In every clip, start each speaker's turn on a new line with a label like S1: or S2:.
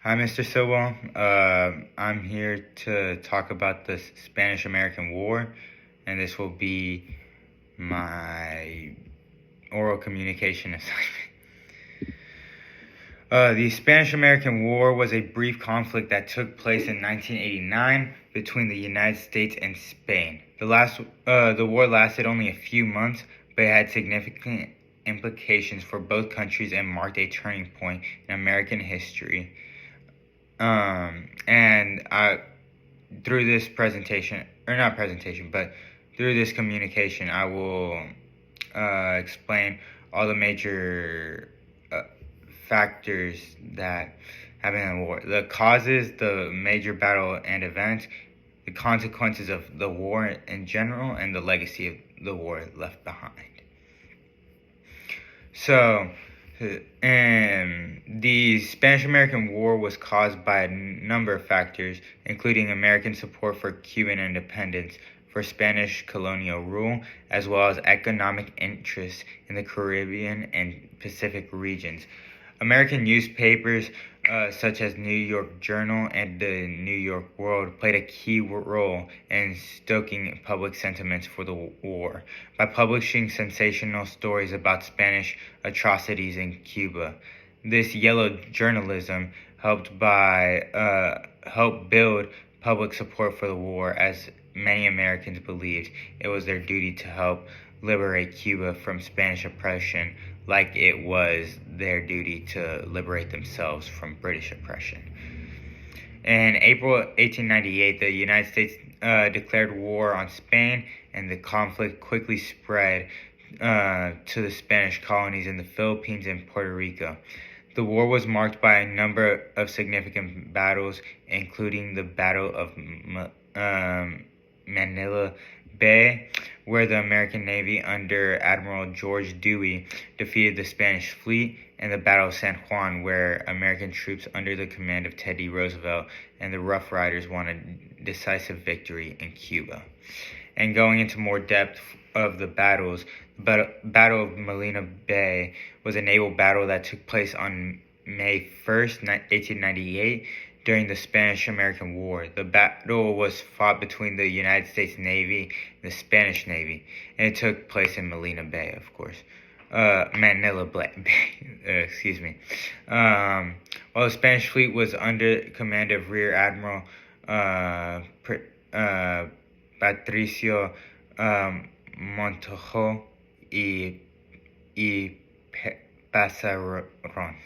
S1: Hi, Mr. Silwell. I'm here to talk about the Spanish-American War, and this will be my oral communication assignment. The Spanish-American War was a brief conflict that took place in 1989 between the United States and Spain. The war lasted only a few months, but it had significant implications for both countries and marked a turning point in American history. Through this through this communication, I will explain all the major factors that happen in the war, the causes, the major battle and events, the consequences of the war in general, and the legacy of the war left behind. So, the Spanish-American War was caused by a number of factors, including American support for Cuban independence, for Spanish colonial rule, as well as economic interests in the Caribbean and Pacific regions. American newspapers such as New York Journal and the New York World played a key role in stoking public sentiments for the war by publishing sensational stories about Spanish atrocities in Cuba. This yellow journalism helped build public support for the war, as many Americans believed it was their duty to help liberate Cuba from Spanish oppression, like it was their duty to liberate themselves from British oppression. In April 1898, the United States declared war on Spain, and the conflict quickly spread to the Spanish colonies in the Philippines and Puerto Rico. The war was marked by a number of significant battles, including the Battle of Manila Bay, where the American Navy under Admiral George Dewey defeated the Spanish fleet, and the Battle of San Juan, where American troops under the command of Teddy Roosevelt and the Rough Riders won a decisive victory in Cuba. And going into more depth of the battles, the Battle of Manila Bay was a naval battle that took place on May 1st, 1898, during the Spanish-American War. The battle was fought between the United States Navy and the Spanish Navy, and it took place in Manila Bay, of course. Manila Bay, excuse me. While the Spanish fleet was under command of Rear Admiral Patricio Montojo y Pasaron.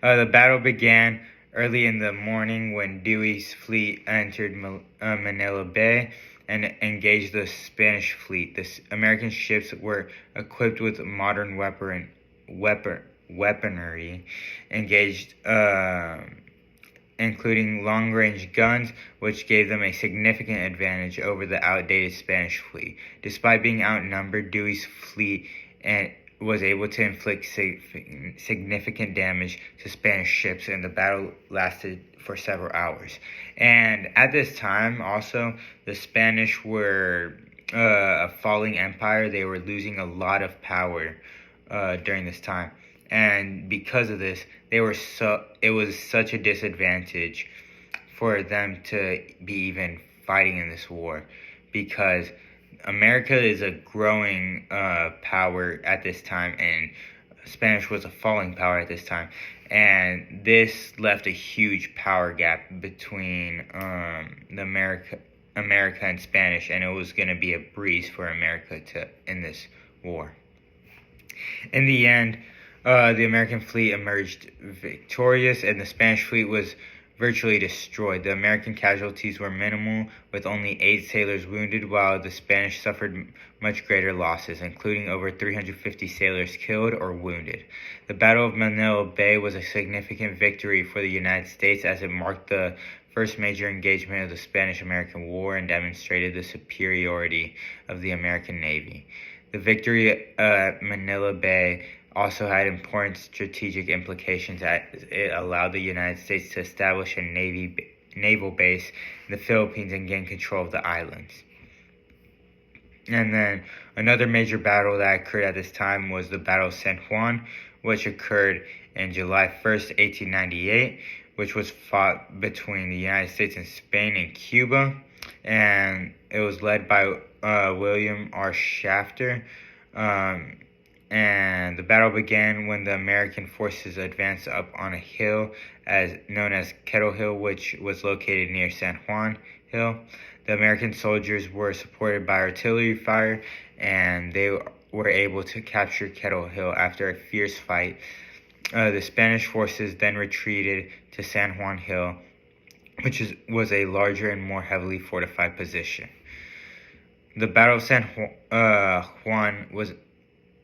S1: The battle began early in the morning when Dewey's fleet entered Manila Bay and engaged the Spanish fleet. The American ships were equipped with modern weaponry, including long-range guns, which gave them a significant advantage over the outdated Spanish fleet. Despite being outnumbered, Dewey's fleet was able to inflict significant damage to Spanish ships, and the battle lasted for several hours. And at this time, also, the Spanish were a falling empire. They were losing a lot of power during this time. And because of this, it was such a disadvantage for them to be even fighting in this war, because America is a growing power at this time, and Spanish was a falling power at this time. And this left a huge power gap between America and Spanish, and it was going to be a breeze for America to in this war. In the end, the American fleet emerged victorious, and the Spanish fleet was virtually destroyed. The American casualties were minimal, with only 8 sailors wounded, while the Spanish suffered much greater losses, including over 350 sailors killed or wounded. The Battle of Manila Bay was a significant victory for the United States, as it marked the first major engagement of the Spanish-American War and demonstrated the superiority of the American Navy. The victory at Manila Bay also had important strategic implications, as it allowed the United States to establish a naval base in the Philippines and gain control of the islands. And then another major battle that occurred at this time was the Battle of San Juan, which occurred in July 1st, 1898, which was fought between the United States and Spain and Cuba, and it was led by William R. Shafter. And the battle began when the American forces advanced up on a hill known as Kettle Hill, which was located near San Juan Hill. The American soldiers were supported by artillery fire, and they were able to capture Kettle Hill after a fierce fight. The Spanish forces then retreated to San Juan Hill, which was a larger and more heavily fortified position. The Battle of San Juan was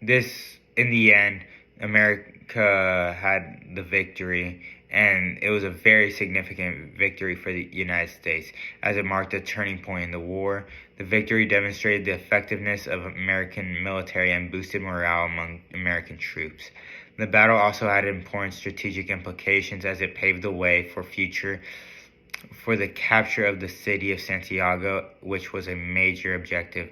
S1: this. In the end, America had the victory, and it was a very significant victory for the United States, as it marked a turning point in the war. The victory demonstrated the effectiveness of American military and boosted morale among American troops. The battle also had important strategic implications, as it paved the way for the capture of the city of Santiago, which was a major objective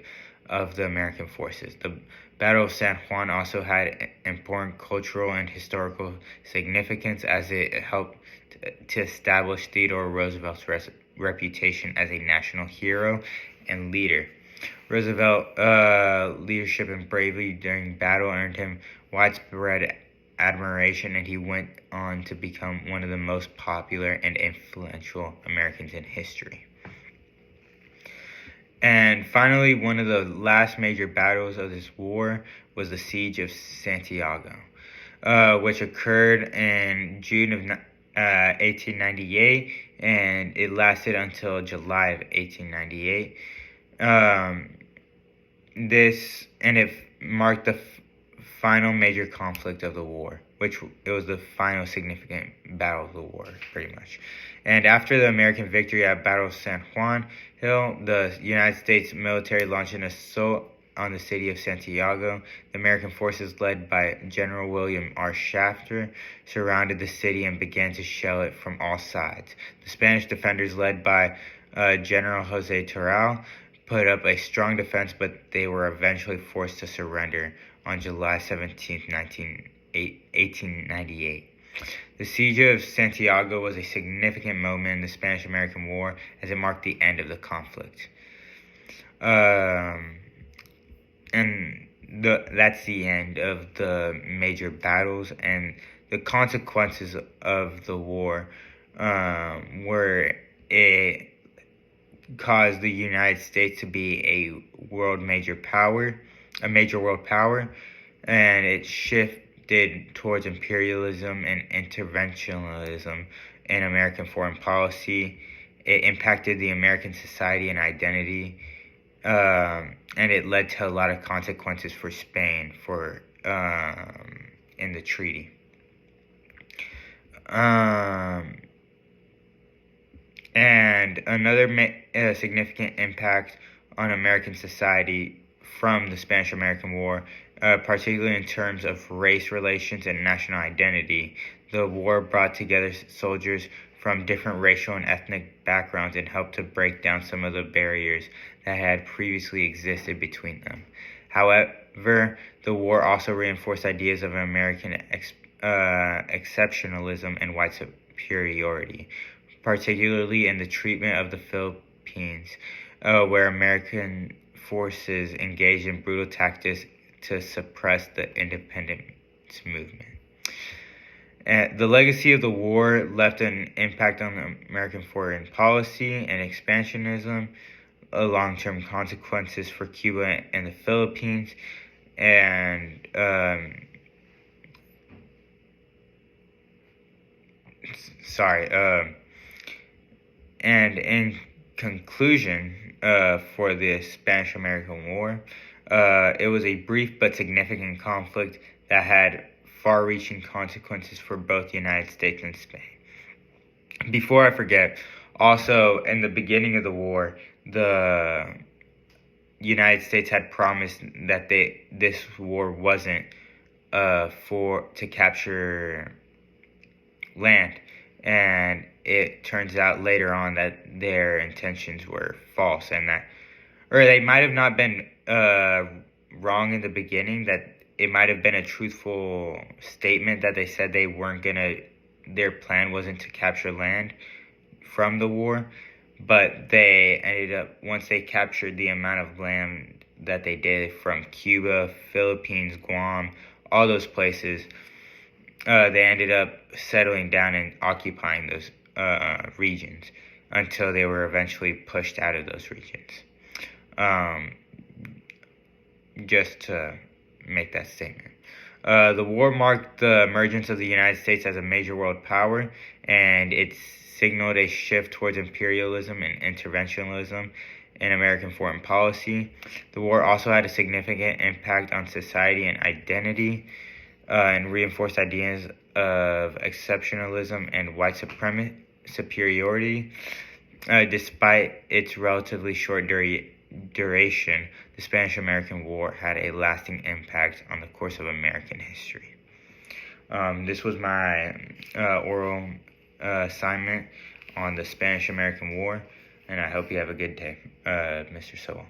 S1: of the American forces. The Battle of San Juan also had important cultural and historical significance, as it helped to establish Theodore Roosevelt's reputation as a national hero and leader. Roosevelt's leadership and bravery during battle earned him widespread admiration, and he went on to become one of the most popular and influential Americans in history. And finally, one of the last major battles of this war was the Siege of Santiago, which occurred in June of 1898, and it lasted until July of 1898. It marked the final major conflict of the war, which it was the final significant battle of the war, pretty much. And after the American victory at Battle of San Juan Hill, the United States military launched an assault on the city of Santiago. The American forces, led by General William R. Shafter, surrounded the city and began to shell it from all sides. The Spanish defenders, led by General Jose Toral, put up a strong defense, but they were eventually forced to surrender on July 17, 1898. The Siege of Santiago was a significant moment in the Spanish-American War, as it marked the end of the conflict. That's the end of the major battles, and the consequences of the war were it caused the United States to be a major world power, and it shifted towards imperialism and interventionism in American foreign policy. It impacted the American society and identity, and it led to a lot of consequences for Spain in the treaty. And another significant impact on American society from the Spanish-American War, particularly in terms of race relations and national identity. The war brought together soldiers from different racial and ethnic backgrounds and helped to break down some of the barriers that had previously existed between them. However, the war also reinforced ideas of American exceptionalism and white superiority, particularly in the treatment of the Philippines, where American forces engaged in brutal tactics to suppress the independence movement. The legacy of the war left an impact on the American foreign policy and expansionism, long-term consequences for Cuba and the Philippines, and in conclusion, for the Spanish-American War, it was a brief but significant conflict that had far-reaching consequences for both the United States and Spain. Before I forget, also in the beginning of the war, the United States had promised that this war wasn't to capture land, and it turns out later on that their intentions were false, or they might have not been wrong in the beginning, that it might have been a truthful statement that they said they weren't going to their plan wasn't to capture land from the war, but they ended up, once they captured the amount of land that they did from Cuba, Philippines, Guam, all those places, they ended up settling down and occupying those regions until they were eventually pushed out of those regions. Just to make that statement. The war marked the emergence of the United States as a major world power, and it signaled a shift towards imperialism and interventionism in American foreign policy. The war also had a significant impact on society and identity, and reinforced ideas of exceptionalism and white superiority. Despite its relatively short duration, the Spanish-American War had a lasting impact on the course of American history. This was my oral assignment on the Spanish-American War, and I hope you have a good day, Mr. Sowell.